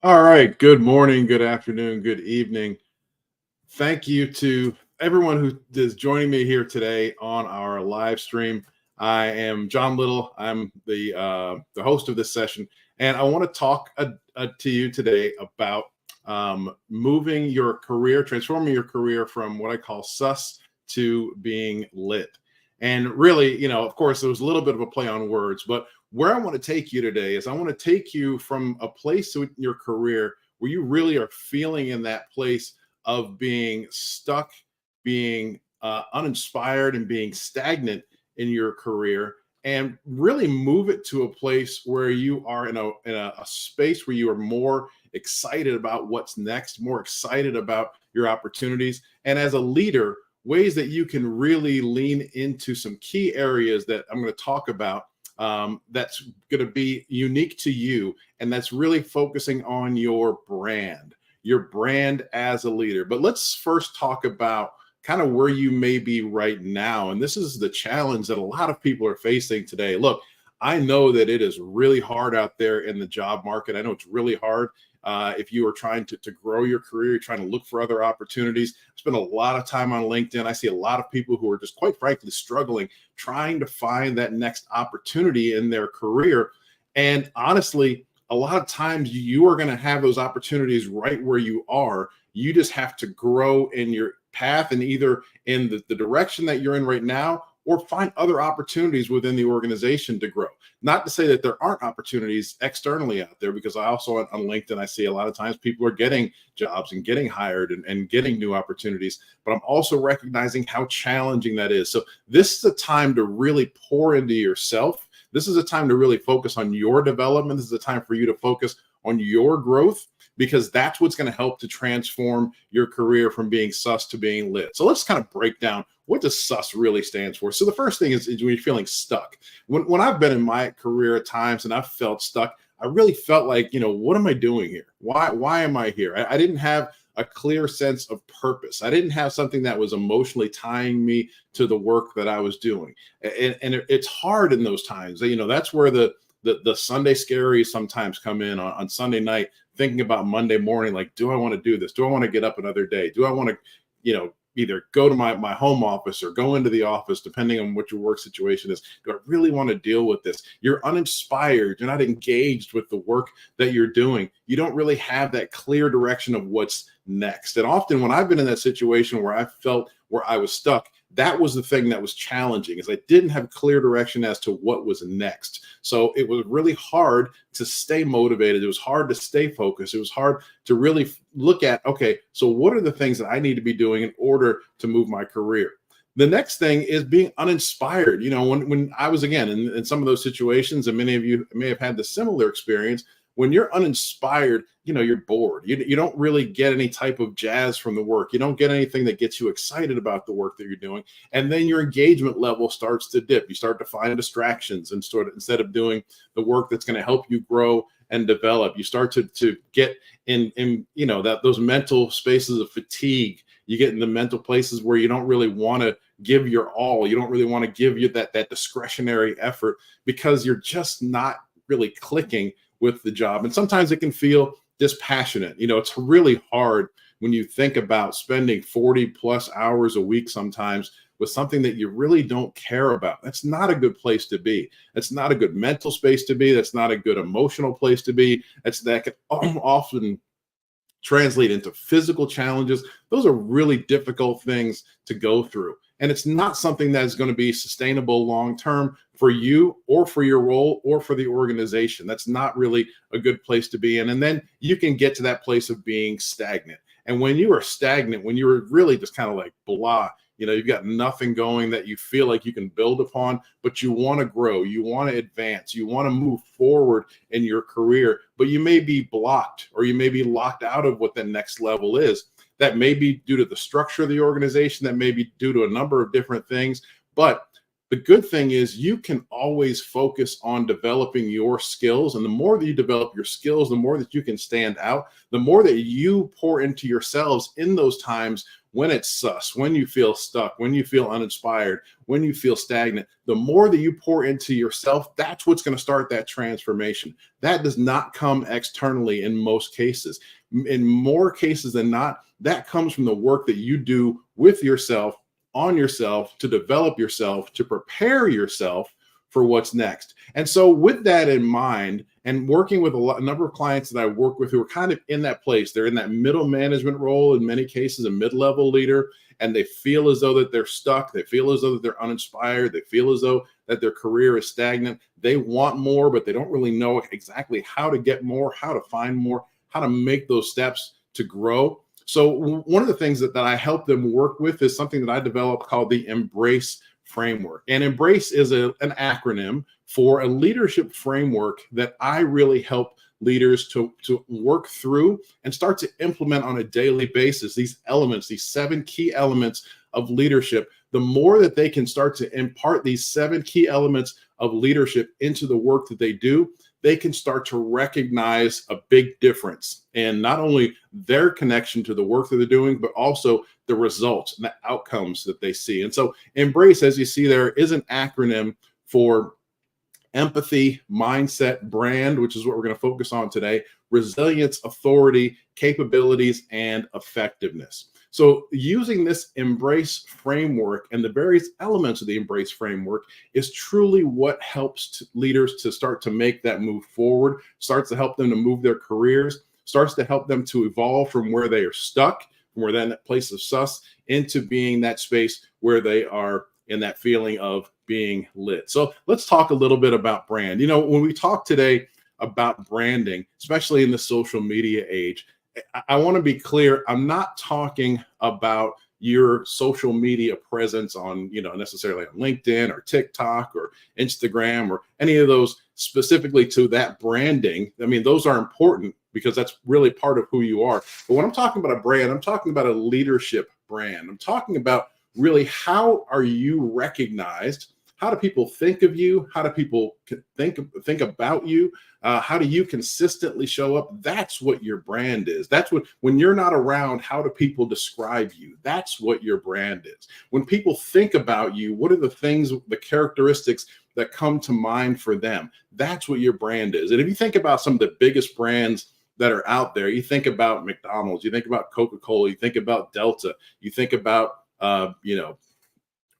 All right. Good morning, good afternoon, good evening. Thank you to everyone who is joining me here today on our live stream. I am John Little. I'm the host of this session, and I want to talk to you today about moving your career, transforming your career from what I call sus to being lit. And really, of course, there was a little bit of a play on words, but where I want to take you today is I want to take you from a place in your career where you really are feeling in that place of being stuck, being uninspired, and being stagnant in your career, and really move it to a place where you are in a space where you are more excited about what's next, more excited about your opportunities, and as a leader, ways that you can really lean into some key areas that I'm going to talk about. That's going to be unique to you, and that's really focusing on your brand as a leader. But let's first talk about kind of where you may be right now. And this is the challenge that a lot of people are facing today. Look, I know that it is really hard out there in the job market. I know it's really hard if you are trying to grow your career, you're trying to look for other opportunities. I spend a lot of time on LinkedIn. I see a lot of people who are just quite frankly struggling, trying to find that next opportunity in their career. And honestly, a lot of times you are going to have those opportunities right where you are. You just have to grow in your path and either in the direction that you're in right now or find other opportunities within the organization to grow. Not to say that there aren't opportunities externally out there, because I also on LinkedIn, I see a lot of times people are getting jobs and getting hired and getting new opportunities, but I'm also recognizing how challenging that is. So this is a time to really pour into yourself. This is a time to really focus on your development. This is a time for you to focus on your growth, because that's what's going to help to transform your career from being sus to being lit. So let's kind of break down what does sus really stands for. So the first thing is when you're feeling stuck. When I've been in my career at times and I've felt stuck, I really felt like, what am I doing here? Why am I here? I didn't have a clear sense of purpose. I didn't have something that was emotionally tying me to the work that I was doing. And it's hard in those times. That's where the Sunday scaries sometimes come in on Sunday night, thinking about Monday morning, like, do I want to do this? Do I want to get up another day? Do I want to, either go to my home office or go into the office, depending on what your work situation is? Do I really want to deal with this? You're uninspired. You're not engaged with the work that you're doing. You don't really have that clear direction of what's next. And often when I've been in that situation where I felt where I was stuck, that was the thing that was challenging, is I didn't have clear direction as to what was next. So it was really hard to stay motivated. It was hard to stay focused. It was hard to really look at, okay, so what are the things that I need to be doing in order to move my career? The next thing is being uninspired. When I was, again, in some of those situations, and many of you may have had the similar experience, when you're uninspired, you're bored. You don't really get any type of jazz from the work. You don't get anything that gets you excited about the work that you're doing. And then your engagement level starts to dip. You start to find distractions, and instead of doing the work that's going to help you grow and develop, you start to get in those mental spaces of fatigue. You get in the mental places where you don't really want to give your all. You don't really want to give you that discretionary effort, because you're just not really clicking with the job. And sometimes it can feel dispassionate. It's really hard when you think about spending 40 plus hours a week sometimes with something that you really don't care about. That's not a good place to be. That's not a good mental space to be. That's not a good emotional place to be. That can often translate into physical challenges. Those are really difficult things to go through. And it's not something that is going to be sustainable long-term for you or for your role or for the organization. That's not really a good place to be in. And then you can get to that place of being stagnant. And when you are stagnant, when you're really just kind of like blah, you've got nothing going that you feel like you can build upon, but you want to grow, you want to advance, you want to move forward in your career, but you may be blocked or you may be locked out of what the next level is. That may be due to the structure of the organization, that may be due to a number of different things. But the good thing is you can always focus on developing your skills. And the more that you develop your skills, the more that you can stand out, the more that you pour into yourselves in those times when it's sus, when you feel stuck, when you feel uninspired, when you feel stagnant, the more that you pour into yourself, that's what's going to start that transformation. That does not come externally in most cases. In more cases than not, that comes from the work that you do with yourself, on yourself, to develop yourself, to prepare yourself for what's next. And so with that in mind, and working with a number of clients that I work with who are kind of in that place, they're in that middle management role, in many cases a mid-level leader, and they feel as though that they're stuck, they feel as though that they're uninspired, they feel as though that their career is stagnant, they want more, but they don't really know exactly how to get more, how to find more, how to make those steps to grow. So one of the things that I help them work with is something that I developed called the Embrace framework. And Embrace is an acronym for a leadership framework that I really help leaders to work through and start to implement on a daily basis. These elements, these 7 key elements of leadership, the more that they can start to impart these 7 key elements of leadership into the work that they do, they can start to recognize a big difference in not only their connection to the work that they're doing, but also the results and the outcomes that they see. And so Embrace, as you see there, is an acronym for empathy, mindset, brand, which is what we're going to focus on today, resilience, authority, capabilities, and effectiveness. So using this Embrace framework and the various elements of the Embrace framework is truly what helps leaders to start to make that move forward, starts to help them to move their careers, starts to help them to evolve from where they are stuck, from where they're in that place of sus, into being that space where they are in that feeling of being lit. So let's talk a little bit about brand. You know, when we talk today about branding, especially in the social media age, I want to be clear. I'm not talking about your social media presence on, necessarily on LinkedIn or TikTok or Instagram or any of those specifically to that branding. I mean, those are important because that's really part of who you are. But when I'm talking about a brand, I'm talking about a leadership brand. I'm talking about really how are you recognized? How do people think of you? How do people think about you? How do you consistently show up? That's what your brand is. That's what, when you're not around, how do people describe you? That's what your brand is. When people think about you, what are the things, the characteristics that come to mind for them? That's what your brand is. And if you think about some of the biggest brands that are out there, you think about McDonald's, you think about Coca-Cola, you think about Delta, you think about,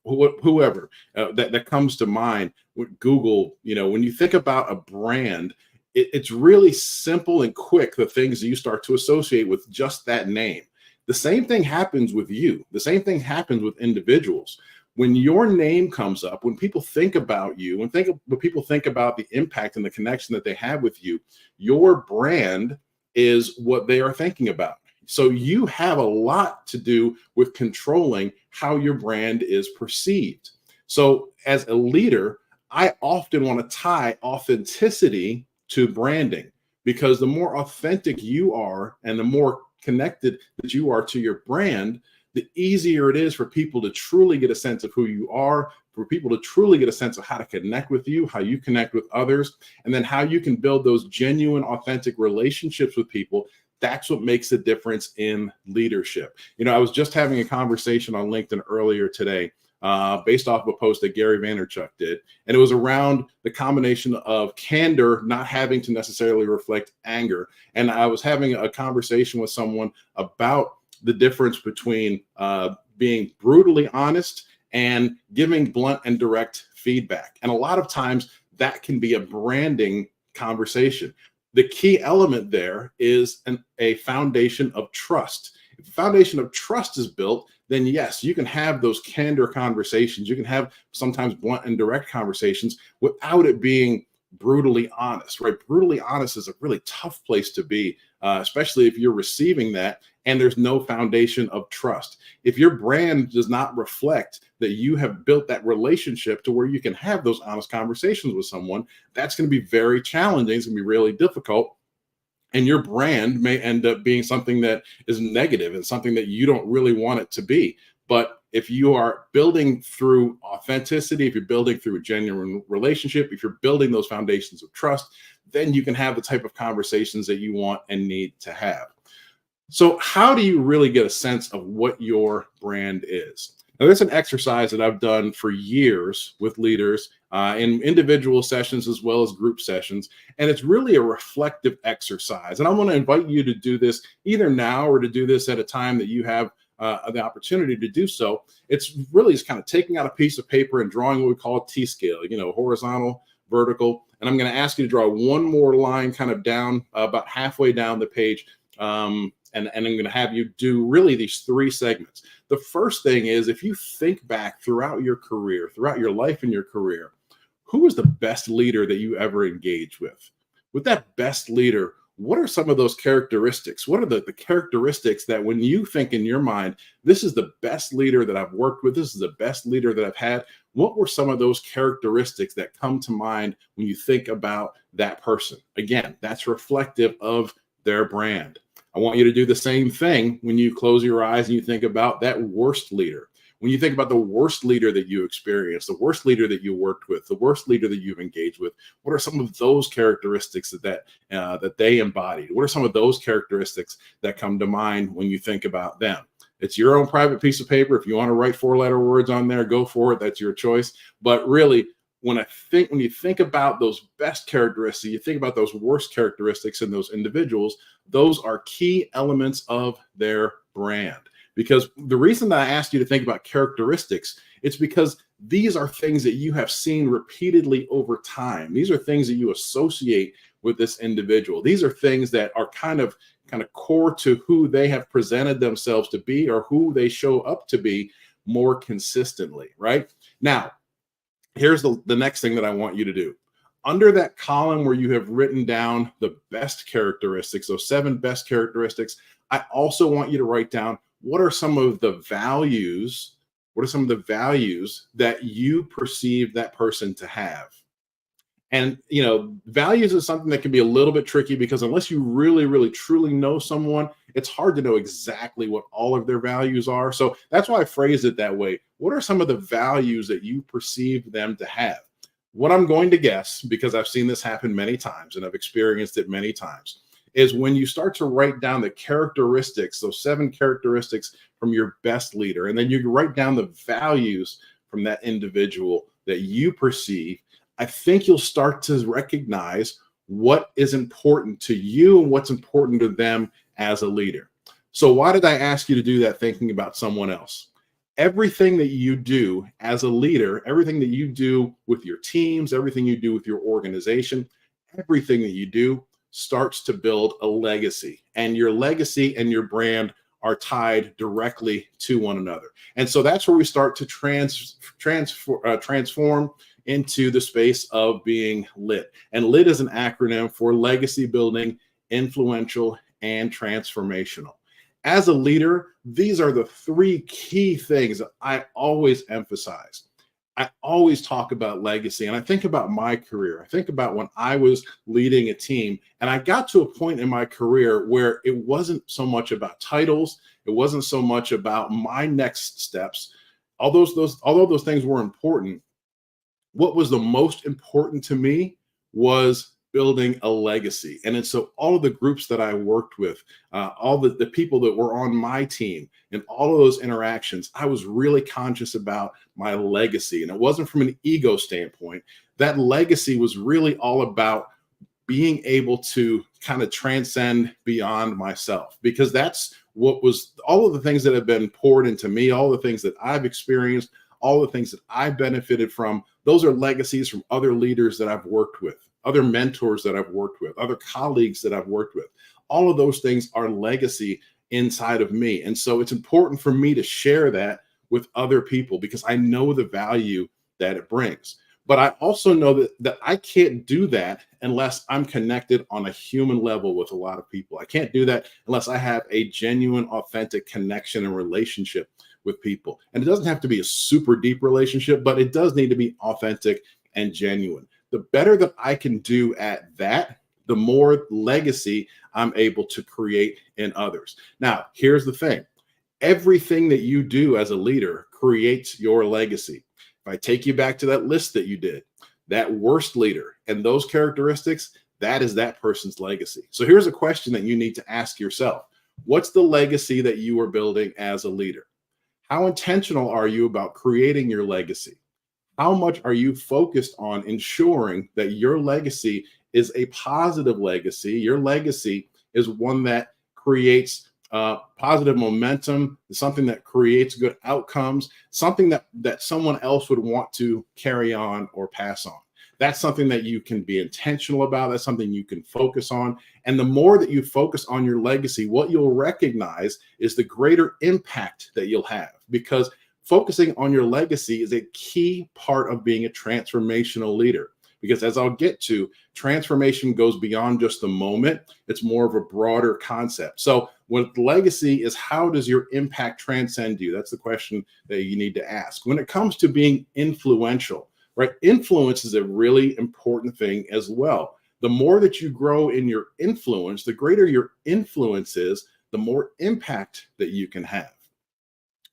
whoever that comes to mind with Google. When you think about a brand, it's really simple and quick, the things that you start to associate with just that name. The same thing happens with you. The same thing happens with individuals. When your name comes up, when people think about you, when people think about the impact and the connection that they have with you, your brand is what they are thinking about. So you have a lot to do with controlling how your brand is perceived. So as a leader, I often want to tie authenticity to branding, because the more authentic you are and the more connected that you are to your brand, the easier it is for people to truly get a sense of who you are, for people to truly get a sense of how to connect with you, how you connect with others, and then how you can build those genuine, authentic relationships with people. That's what makes a difference in leadership. I was just having a conversation on LinkedIn earlier today based off of a post that Gary Vaynerchuk did. And it was around the combination of candor not having to necessarily reflect anger. And I was having a conversation with someone about the difference between being brutally honest and giving blunt and direct feedback. And a lot of times that can be a branding conversation. The key element there is a foundation of trust. If the foundation of trust is built, then yes, you can have those candor conversations. You can have sometimes blunt and direct conversations without it being brutally honest, right? Brutally honest is a really tough place to be, especially if you're receiving that and there's no foundation of trust. If your brand does not reflect that you have built that relationship to where you can have those honest conversations with someone, that's going to be very challenging. It's going to be really difficult. And your brand may end up being something that is negative and something that you don't really want it to be. But if you are building through authenticity, if you're building through a genuine relationship, if you're building those foundations of trust, then you can have the type of conversations that you want and need to have. So, how do you really get a sense of what your brand is? Now, that's an exercise that I've done for years with leaders in individual sessions as well as group sessions. And it's really a reflective exercise. And I want to invite you to do this either now or to do this at a time that you have the opportunity to do so. It's really just kind of taking out a piece of paper and drawing what we call a T scale, horizontal, vertical. And I'm going to ask you to draw one more line kind of down about halfway down the page. And I'm going to have you do really these three segments. The first thing is, if you think back throughout your career, throughout your life and your career, who was the best leader that you ever engaged with? With that best leader, what are some of those characteristics? What are the characteristics that when you think in your mind, this is the best leader that I've worked with, this is the best leader that I've had, what were some of those characteristics that come to mind when you think about that person? Again, that's reflective of their brand. I want you to do the same thing when you close your eyes and you think about that worst leader. When you think about the worst leader that you experienced, the worst leader that you worked with, the worst leader that you've engaged with, what are some of those characteristics that they embodied? What are some of those characteristics that come to mind when you think about them? It's your own private piece of paper. If you want to write 4-letter words on there, go for it. That's your choice. But really, when you think about those best characteristics, you think about those worst characteristics in those individuals, those are key elements of their brand. Because the reason that I asked you to think about characteristics, it's because these are things that you have seen repeatedly over time. These are things that you associate with this individual. These are things that are kind of core to who they have presented themselves to be or who they show up to be more consistently, right? Now, here's the next thing that I want you to do. Under that column where you have written down the best characteristics, those 7 best characteristics, I also want you to write down what are some of the values that you perceive that person to have. And, values is something that can be a little bit tricky because unless you really, really, truly know someone, it's hard to know exactly what all of their values are. So that's why I phrased it that way. What are some of the values that you perceive them to have? What I'm going to guess, because I've seen this happen many times and I've experienced it many times, is when you start to write down the characteristics, those 7 characteristics from your best leader, and then you write down the values from that individual that you perceive, I think you'll start to recognize what is important to you and what's important to them as a leader. So why did I ask you to do that thinking about someone else? Everything that you do as a leader, everything that you do with your teams, everything you do with your organization, everything that you do starts to build a legacy. And your legacy and your brand are tied directly to one another. And so that's where we start to transform into the space of being LIT. And LIT is an acronym for legacy building, influential, and transformational. As a leader, these are the 3 key things that I always emphasize. I always talk about legacy, and I think about my career. I think about when I was leading a team, and I got to a point in my career where it wasn't so much about titles. It wasn't so much about my next steps. Although those things were important, what was the most important to me was building a legacy. And so all of the groups that I worked with, all the people that were on my team and all of those interactions, I was really conscious about my legacy. And it wasn't from an ego standpoint. That legacy was really all about being able to kind of transcend beyond myself, because that's what was all of the things that have been poured into me, all the things that I've experienced, all the things that I benefited from. Those are legacies from other leaders that I've worked with, other mentors that I've worked with, other colleagues that I've worked with. All of those things are legacy inside of me. And so it's important for me to share that with other people because I know the value that it brings. But I also know that I can't do that unless I'm connected on a human level with a lot of people. I can't do that unless I have a genuine, authentic connection and relationship with people. And it doesn't have to be a super deep relationship, but it does need to be authentic and genuine. The better that I can do at that, the more legacy I'm able to create in others. Now, here's the thing. Everything that you do as a leader creates your legacy. If I take you back to that list that you did, that worst leader and those characteristics, that is that person's legacy. So here's a question that you need to ask yourself. What's the legacy that you are building as a leader? How intentional are you about creating your legacy? How much are you focused on ensuring that your legacy is a positive legacy? Your legacy is one that creates positive momentum, something that creates good outcomes, something that someone else would want to carry on or pass on. That's something that you can be intentional about. That's something you can focus on. And the more that you focus on your legacy, what you'll recognize is the greater impact that you'll have, because focusing on your legacy is a key part of being a transformational leader. Because as I'll get to, transformation goes beyond just the moment. It's more of a broader concept. So with legacy is, how does your impact transcend you? That's the question that you need to ask. When it comes to being influential, right? Influence is a really important thing as well. The more that you grow in your influence, the greater your influence is, the more impact that you can have.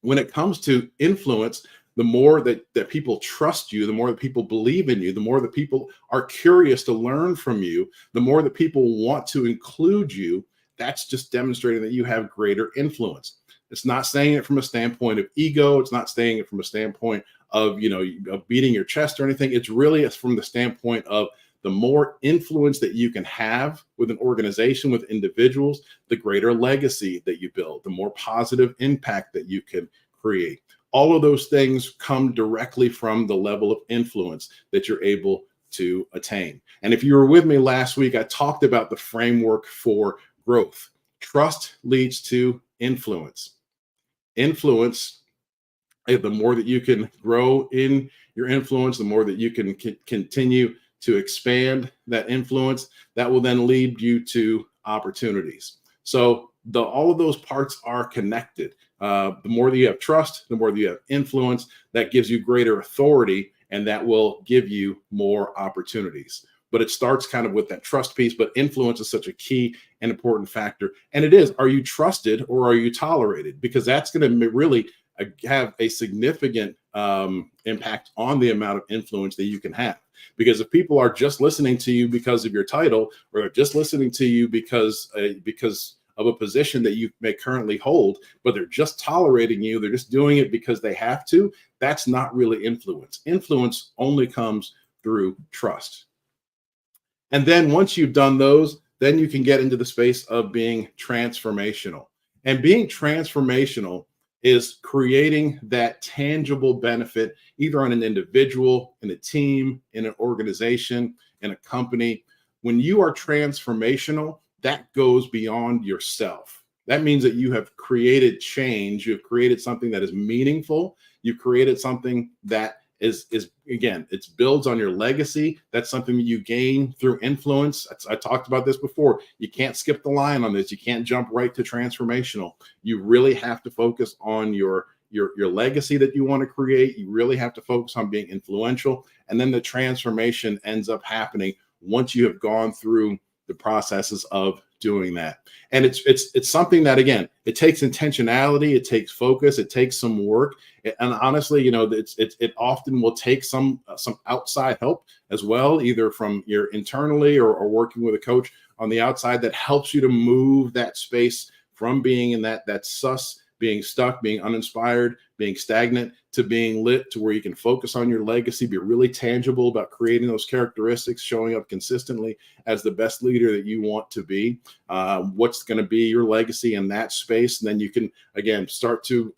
When it comes to influence, the more that people trust you, the more that people believe in you, the more that people are curious to learn from you, the more that people want to include you. That's just demonstrating that you have greater influence. It's not saying it from a standpoint of ego. It's not saying it from a standpoint of, of beating your chest or anything. It's really from the standpoint of the more influence that you can have with an organization, with individuals, the greater legacy that you build, the more positive impact that you can create. All of those things come directly from the level of influence that you're able to attain. And if you were with me last week, I talked about the framework for growth. Trust leads to influence. Influence, the more that you can grow in your influence, the more that you can continue to expand that influence, that will then lead you to opportunities. So all of those parts are connected. The more that you have trust, the more that you have influence, that gives you greater authority, and that will give you more opportunities. But it starts kind of with that trust piece, but influence is such a key and important factor. And it is, are you trusted or are you tolerated? Because that's going to really have a significant impact on the amount of influence that you can have. Because if people are just listening to you because of your title, or just listening to you because of a position that you may currently hold, but they're just tolerating you, they're just doing it because they have to, that's not really influence. Influence only comes through trust. And then once you've done those, then you can get into the space of being transformational. And being transformational is creating that tangible benefit, either on an individual, in a team, in an organization, in a company. When you are transformational, that goes beyond yourself. That means that you have created change. You've created something that is meaningful. You've created something that is again, it builds on your legacy. That's something that you gain through influence. I talked about this before. You can't skip the line on this. You can't jump right to transformational. You really have to focus on your legacy that you want to create. You really have to focus on being influential. And then the transformation ends up happening once you have gone through the processes of doing that. And it's something that, again, it takes intentionality, it takes focus, it takes some work. And honestly, it often will take some outside help as well, either from your internally or working with a coach on the outside that helps you to move that space from being in that being stuck, being uninspired, being stagnant, to being lit, to where you can focus on your legacy, be really tangible about creating those characteristics, showing up consistently as the best leader that you want to be. What's going to be your legacy in that space? And then you can, again, start to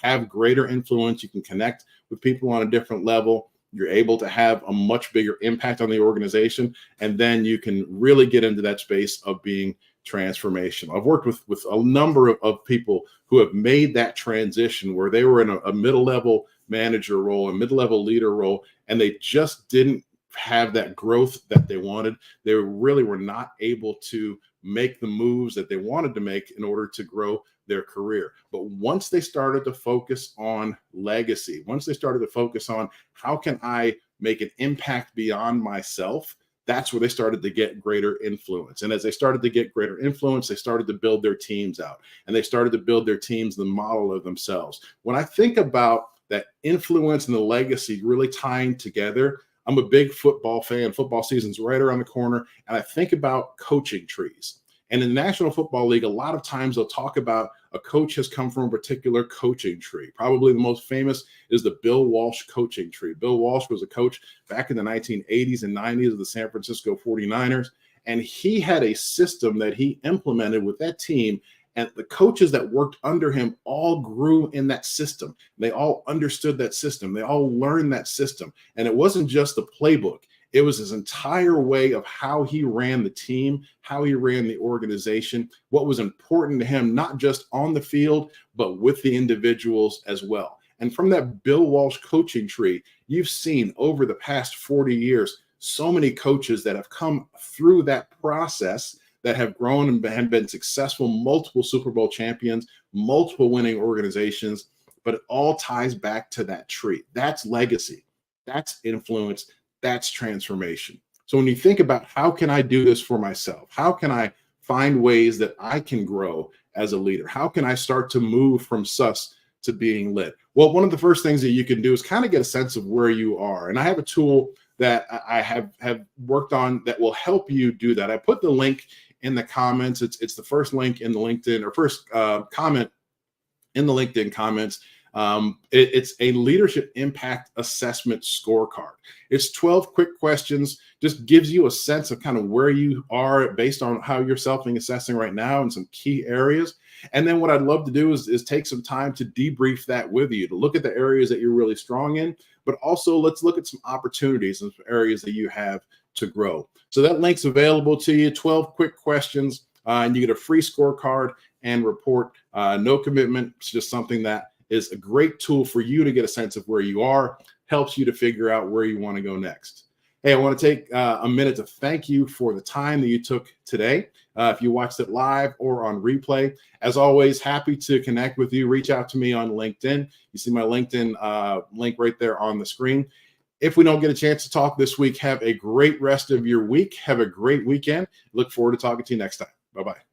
have greater influence. You can connect with people on a different level. You're able to have a much bigger impact on the organization. And then you can really get into that space of being transformational. I've worked with a number of people who have made that transition where they were in a middle-level manager role, a mid-level leader role, and they just didn't have that growth that they wanted. They really were not able to make the moves that they wanted to make in order to grow their career. But once they started to focus on legacy, once they started to focus on how can I make an impact beyond myself, that's where they started to get greater influence. And as they started to get greater influence, they started to build their teams out, and they started to build their teams, the model of themselves. When I think about that influence and the legacy really tying together, I'm a big football fan. Football season's right around the corner. And I think about coaching trees. And in the National Football League, a lot of times they'll talk about a coach has come from a particular coaching tree. Probably the most famous is the Bill Walsh coaching tree. Bill Walsh was a coach back in the 1980s and 90s of the San Francisco 49ers. And he had a system that he implemented with that team. And the coaches that worked under him all grew in that system. They all understood that system. They all learned that system. And it wasn't just the playbook. It was his entire way of how he ran the team, how he ran the organization, what was important to him, not just on the field, but with the individuals as well. And from that Bill Walsh coaching tree, you've seen over the past 40 years, so many coaches that have come through that process that have grown and been successful, multiple Super Bowl champions, multiple winning organizations, but it all ties back to that tree. That's legacy. That's influence. That's transformation. So when you think about how can I do this for myself? How can I find ways that I can grow as a leader? How can I start to move from sus to being lit? Well, one of the first things that you can do is kind of get a sense of where you are. And I have a tool that I have worked on that will help you do that. I put the link in the comments. It's the first link in the LinkedIn, or first comment in the LinkedIn comments. It's a leadership impact assessment scorecard. It's 12 quick questions, just gives you a sense of kind of where you are based on how you're self-assessing right now in some key areas. And then what I'd love to do is take some time to debrief that with you, to look at the areas that you're really strong in, but also let's look at some opportunities and some areas that you have to grow. So that link's available to you, 12 quick questions, and you get a free scorecard and report. No commitment. It's just something that is a great tool for you to get a sense of where you are, helps you to figure out where you want to go next. Hey, I want to take a minute to thank you for the time that you took today. If you watched it live or on replay, as always, happy to connect with you. Reach out to me on LinkedIn. You see my LinkedIn link right there on the screen. If we don't get a chance to talk this week, have a great rest of your week. Have a great weekend. Look forward to talking to you next time. Bye-bye.